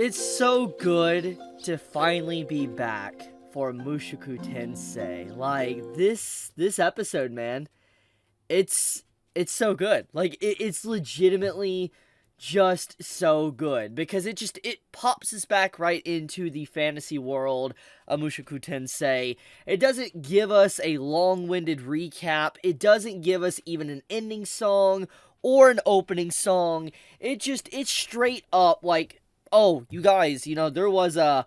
It's so good to finally be back for Mushoku Tensei. Like this episode, man. It's it's so good. Like it's legitimately just so good because it pops us back right into the fantasy world of Mushoku Tensei. It doesn't give us a long-winded recap. It doesn't give us even an ending song or an opening song. It's straight up like, oh, you guys, there was a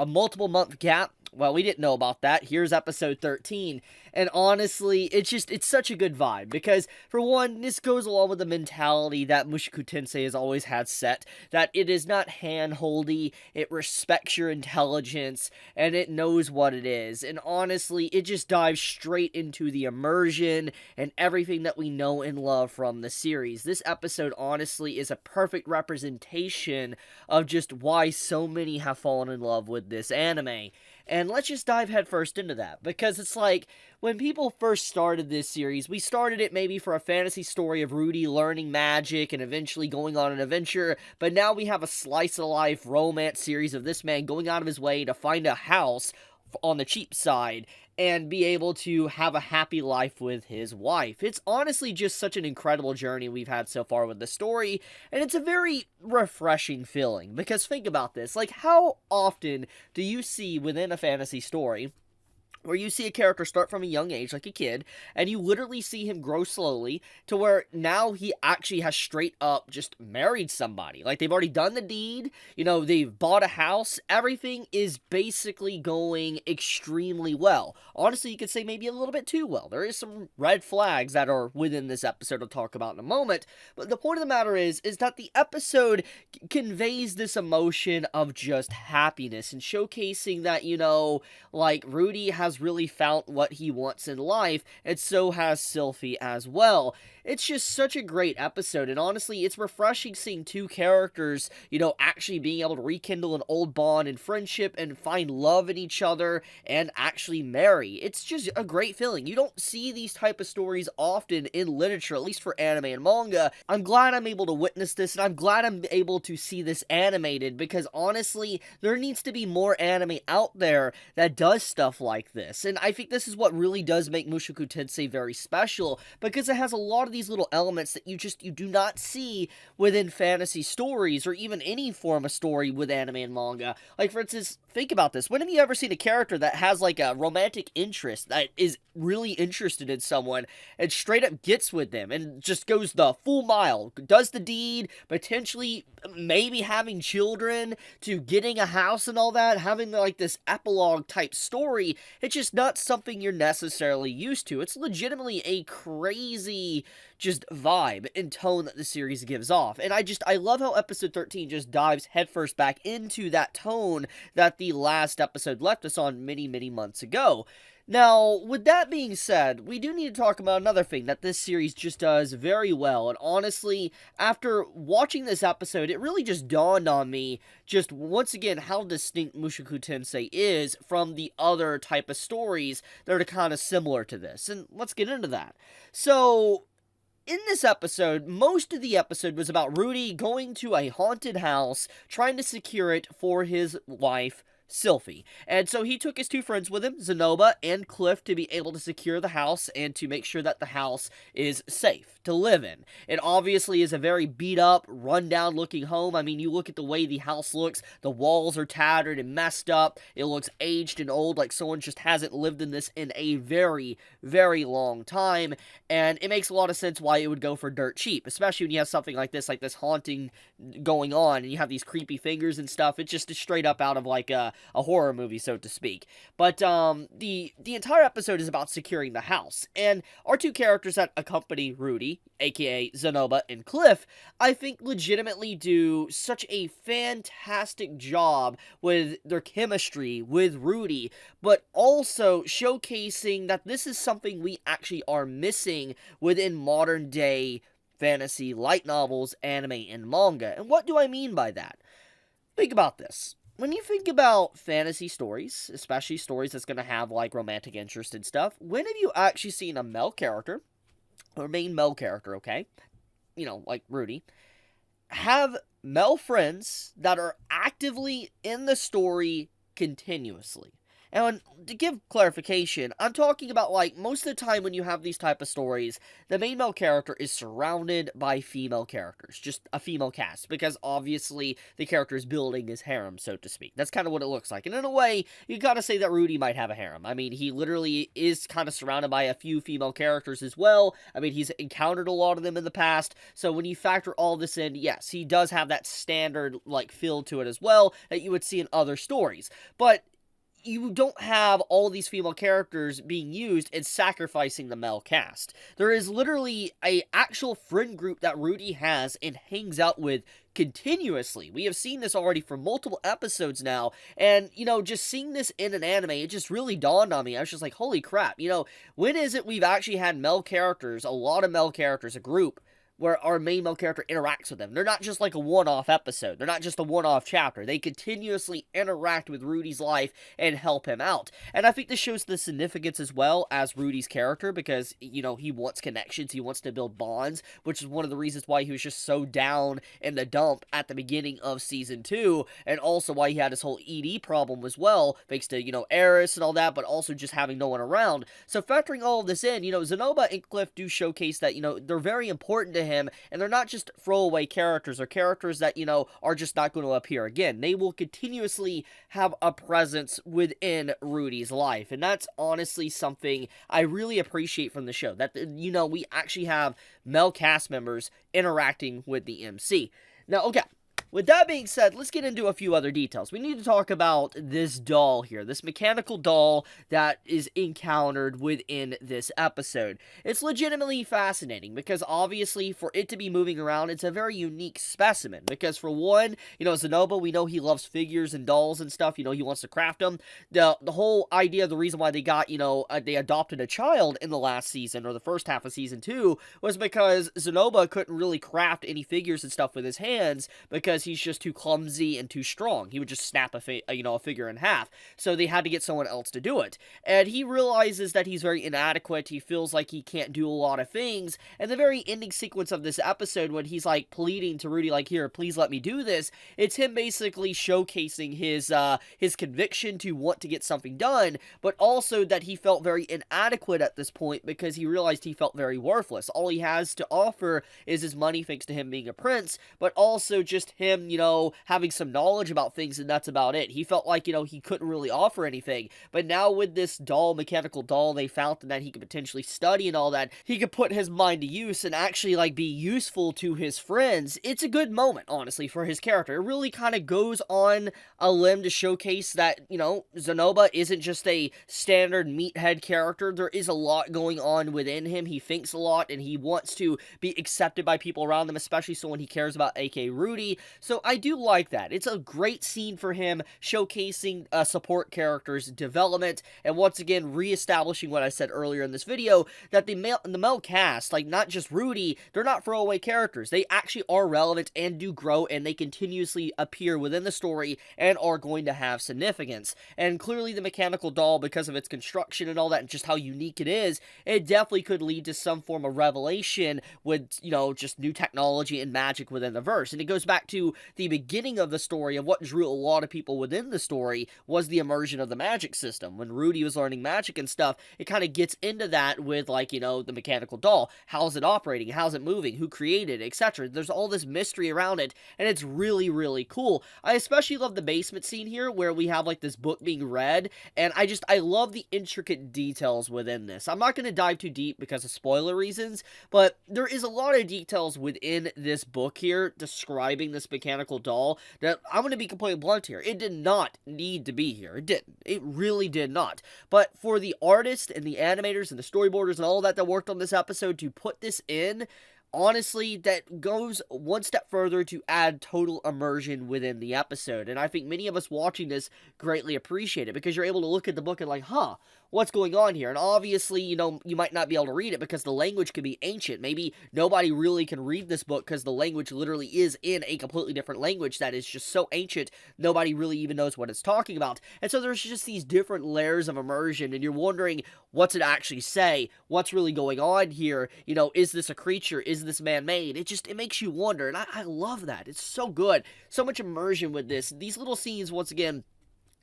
multiple month gap. Well, we didn't know about that. Here's episode 13. And honestly, it's such a good vibe. Because, for one, this goes along with the mentality that Mushoku Tensei has always had set. That it is not hand-holdy, it respects your intelligence, and it knows what it is. And honestly, it just dives straight into the immersion and everything that we know and love from the series. This episode, honestly, is a perfect representation of just why so many have fallen in love with this anime. And let's just dive headfirst into that, because it's like, when people first started this series, we started it maybe for a fantasy story of Rudy learning magic and eventually going on an adventure, but now we have a slice-of-life romance series of this man going out of his way to find a house on the cheap side and be able to have a happy life with his wife. It's honestly just such an incredible journey we've had so far with the story, and it's a very refreshing feeling, because think about this, like, how often do you see within a fantasy story where you see a character start from a young age, like a kid, and you literally see him grow slowly to where now he actually has straight up just married somebody. Like, they've already done the deed, they've bought a house, everything is basically going extremely well. Honestly, you could say maybe a little bit too well. There is some red flags that are within this episode I'll talk about in a moment, but the point of the matter is that the episode conveys this emotion of just happiness and showcasing that, like, Rudy has really found what he wants in life, and so has Sylphie as well. It's just such a great episode, and honestly, it's refreshing seeing two characters, actually being able to rekindle an old bond and friendship and find love in each other and actually marry. It's just a great feeling. You don't see these type of stories often in literature, at least for anime and manga. I'm glad I'm able to witness this, and I'm glad I'm able to see this animated, because honestly, there needs to be more anime out there that does stuff like this. And I think this is what really does make Mushoku Tensei very special, because it has a lot of these little elements that you do not see within fantasy stories, or even any form of story with anime and manga. Like, for instance, think about this. When have you ever seen a character that has, like, a romantic interest, that is really interested in someone, and straight up gets with them, and just goes the full mile, does the deed, potentially, maybe having children, to getting a house and all that, having, like, this epilogue type story? It's just not something you're necessarily used to. It's legitimately a crazy just vibe and tone that the series gives off. And I love how episode 13 just dives headfirst back into that tone that the last episode left us on many, many months ago. Now, with that being said, we do need to talk about another thing that this series just does very well, and honestly, after watching this episode, it really just dawned on me, just once again, how distinct Mushoku Tensei is from the other type of stories that are kind of similar to this, and let's get into that. So, in this episode, most of the episode was about Rudy going to a haunted house, trying to secure it for his wife, Sylphie. And so he took his two friends with him, Zanoba and Cliff, to be able to secure the house and to make sure that the house is safe to live in. It obviously is a very beat up, run down looking home. I mean, you look at the way the house looks, the walls are tattered and messed up. It looks aged and old, like someone just hasn't lived in this in a very, very long time. And it makes a lot of sense why it would go for dirt cheap, especially when you have something like this haunting going on, and you have these creepy fingers and stuff. It's just straight up out of like a horror movie, so to speak. But the entire episode is about securing the house, and our two characters that accompany Rudy, aka Zanoba and Cliff, I think legitimately do such a fantastic job with their chemistry with Rudy, but also showcasing that this is something we actually are missing within modern day fantasy light novels, anime, and manga. And what do I mean by that? Think about this. When you think about fantasy stories, especially stories that's going to have, like, romantic interest and stuff, when have you actually seen a male character, or main male character, okay, like Rudy, have male friends that are actively in the story continuously. And to give clarification, I'm talking about, like, most of the time when you have these type of stories, the main male character is surrounded by female characters, just a female cast, because obviously the character is building his harem, so to speak. That's kind of what it looks like. And in a way, you gotta say that Rudy might have a harem. I mean, he literally is kind of surrounded by a few female characters as well. I mean, he's encountered a lot of them in the past, so when you factor all this in, yes, he does have that standard, like, feel to it as well that you would see in other stories. But you don't have all these female characters being used and sacrificing the male cast. There is literally a actual friend group that Rudy has and hangs out with continuously. We have seen this already for multiple episodes now, and, just seeing this in an anime, it just really dawned on me. I was just like, holy crap, when is it we've actually had male characters, a lot of male characters, a group, where our main male character interacts with them? They're not just like a one-off episode. They're not just a one-off chapter. They continuously interact with Rudy's life and help him out. And I think this shows the significance as well as Rudy's character because, he wants connections. He wants to build bonds, which is one of the reasons why he was just so down in the dump at the beginning of Season 2, and also why he had his whole ED problem as well, thanks to, Eris and all that, but also just having no one around. So factoring all of this in, Zanoba and Cliff do showcase that, they're very important to him, and they're not just throwaway characters or characters that, are just not going to appear again. They will continuously have a presence within Rudy's life, and that's honestly something I really appreciate from the show, that, we actually have male cast members interacting with the MC. Now, okay, with that being said, let's get into a few other details. We need to talk about this doll here, this mechanical doll that is encountered within this episode. It's legitimately fascinating because obviously for it to be moving around, it's a very unique specimen. Because for one, Zanoba, we know he loves figures and dolls and stuff. He wants to craft them. The whole idea, the reason why they got, they adopted a child in the last season or the first half of Season 2 was because Zanoba couldn't really craft any figures and stuff with his hands because he's just too clumsy and too strong. He would just snap a figure in half. So they had to get someone else to do it. And he realizes that he's very inadequate. He feels like he can't do a lot of things. And the very ending sequence of this episode when he's like pleading to Rudy, like, here, please let me do this. It's him basically showcasing his conviction to want to get something done, but also that he felt very inadequate at this point because he realized he felt very worthless. All he has to offer is his money thanks to him being a prince, but also just him, having some knowledge about things, and that's about it. He felt like, he couldn't really offer anything. But now with this doll, mechanical doll, they found that he could potentially study and all that. He could put his mind to use and actually, like, be useful to his friends. It's a good moment, honestly, for his character. It really kind of goes on a limb to showcase that, Zanoba isn't just a standard meathead character. There is a lot going on within him. He thinks a lot, and he wants to be accepted by people around him, especially someone he cares about, aka Rudy. So I do like that. It's a great scene for him, showcasing support characters' development, and once again, reestablishing what I said earlier in this video, that the male cast, like, not just Rudy, they're not throwaway characters. They actually are relevant and do grow, and they continuously appear within the story and are going to have significance. And clearly the mechanical doll, because of its construction and all that, and just how unique it is, it definitely could lead to some form of revelation with, just new technology and magic within the verse. And it goes back to the beginning of the story of what drew a lot of people within the story was the immersion of the magic system. When Rudy was learning magic and stuff, it kind of gets into that with, like, the mechanical doll. How's it operating? How's it moving? Who created it? Etc. There's all this mystery around it, and it's really, really cool. I especially love the basement scene here where we have, like, this book being read, and I love the intricate details within this. I'm not going to dive too deep because of spoiler reasons, but there is a lot of details within this book here describing this mechanical doll that I'm going to be completely blunt here. It did not need to be here. It didn't. It really did not. But for the artists and the animators and the storyboarders and all that worked on this episode to put this in, honestly, that goes one step further to add total immersion within the episode. And I think many of us watching this greatly appreciate it because you're able to look at the book and like, what's going on here? And obviously, you might not be able to read it because the language could be ancient. Maybe nobody really can read this book because the language literally is in a completely different language that is just so ancient, nobody really even knows what it's talking about. And so there's just these different layers of immersion, and you're wondering, what's it actually say? What's really going on here? Is this a creature? Is has this man made? It makes you wonder, and I love that. It's so good. So much immersion with this. These little scenes, once again,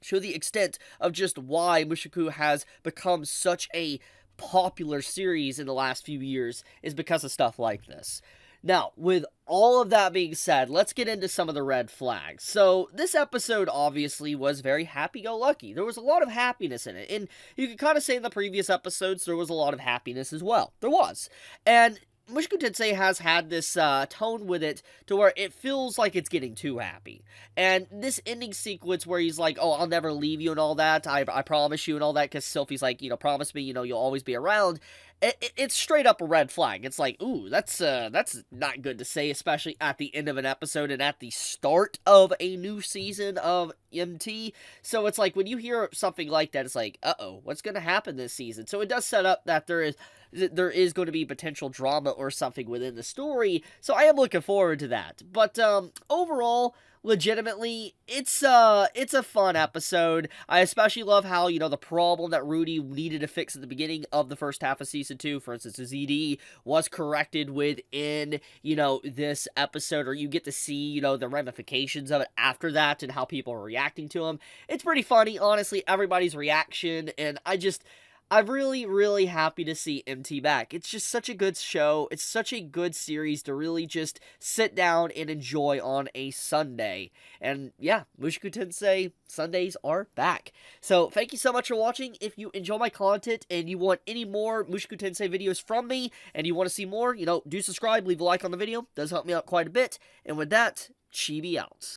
show the extent of just why Mushoku has become such a popular series in the last few years, is because of stuff like this. Now, with all of that being said, let's get into some of the red flags. So, this episode obviously was very happy-go-lucky. There was a lot of happiness in it, and you could kind of say in the previous episodes there was a lot of happiness as well. There was. And Mushoku Tensei has had this tone with it to where it feels like it's getting too happy. And this ending sequence where he's like, oh, I'll never leave you and all that, I promise you and all that, because Sylphie's like, promise me, you'll always be around. It's straight up a red flag. It's like, ooh, that's not good to say, especially at the end of an episode and at the start of a new season of MT. So it's like, when you hear something like that, it's like, uh-oh, what's going to happen this season? So it does set up that there is going to be potential drama or something within the story, so I am looking forward to that. But overall, legitimately, it's a fun episode. I especially love how, the problem that Rudy needed to fix at the beginning of the first half of Season 2, for instance, the ZD, was corrected within, this episode, or you get to see, the ramifications of it after that and how people are reacting to them. It's pretty funny, honestly, everybody's reaction, and I'm really, really happy to see MT back. It's just such a good show. It's such a good series to really just sit down and enjoy on a Sunday. And yeah, Mushoku Tensei Sundays are back. So thank you so much for watching. If you enjoy my content and you want any more Mushoku Tensei videos from me and you want to see more, do subscribe, leave a like on the video. It does help me out quite a bit. And with that, Chibi out.